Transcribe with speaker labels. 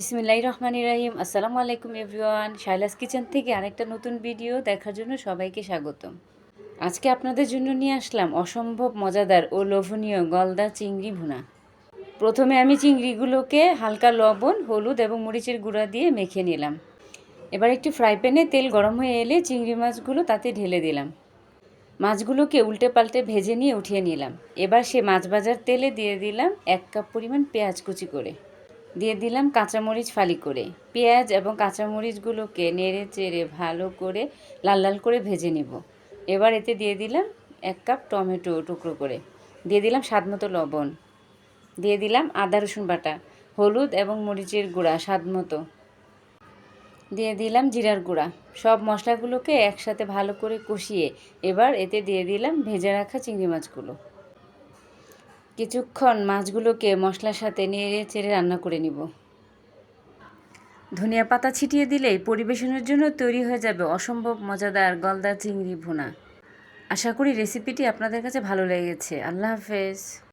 Speaker 1: বিসমিল্লাহির রহমানির রহিম। আসসালামু আলাইকুম এভরিওয়ান। শাইলাস কিচেন থেকে আরেকটা নতুন ভিডিও দেখার জন্য সবাইকে স্বাগতম। আজকে আপনাদের জন্য নিয়ে আসলাম অসম্ভব মজাদার ও লোভনীয় গলদা চিংড়ি ভুনা। প্রথমে আমি চিংড়িগুলোকে হালকা লবণ, হলুদ এবং মরিচের গুঁড়া দিয়ে মেখে নিলাম। এবার একটি ফ্রাই প্যানে তেল গরম হয়ে এলে চিংড়ি মাছগুলো তাতে ঢেলে দিলাম। মাছগুলোকে উল্টে পাল্টে ভেজে নিয়ে উঠিয়ে নিলাম। এবার সে মাছ ভাজার তেলে দিয়ে দিলাম 1 কাপ পরিমাণ পেঁয়াজ কুচি করে। দিয়ে দিলাম কাঁচামরিচ ফালি করে। পেঁয়াজ এবং কাঁচামরিচগুলোকে নেড়ে চেড়ে ভালো করে লাল লাল করে ভেজে নেব। এবার এতে দিয়ে দিলাম 1 কাপ টমেটো টুকরো করে। দিয়ে দিলাম স্বাদমতো লবণ। দিয়ে দিলাম আদা রসুন বাটা, হলুদ এবং মরিচের গুঁড়া স্বাদমতো। দিয়ে দিলাম জিরার গুঁড়া। সব মশলাগুলোকে একসাথে ভালো করে কষিয়ে এবার এতে দিয়ে দিলাম ভেজে রাখা চিংড়ি মাছগুলো। কিছুক্ষণ মাছগুলোকে মশলার সাথে নেড়ে চেড়ে রান্না করে নিব। ধনিয়া পাতা ছিটিয়ে দিলেই পরিবেশনের জন্য তৈরি হয়ে যাবে অসম্ভব মজাদার গলদা চিংড়ি ভুনা। আশা করি রেসিপিটি আপনাদের কাছে ভালো লেগেছে। আল্লাহ হাফেজ।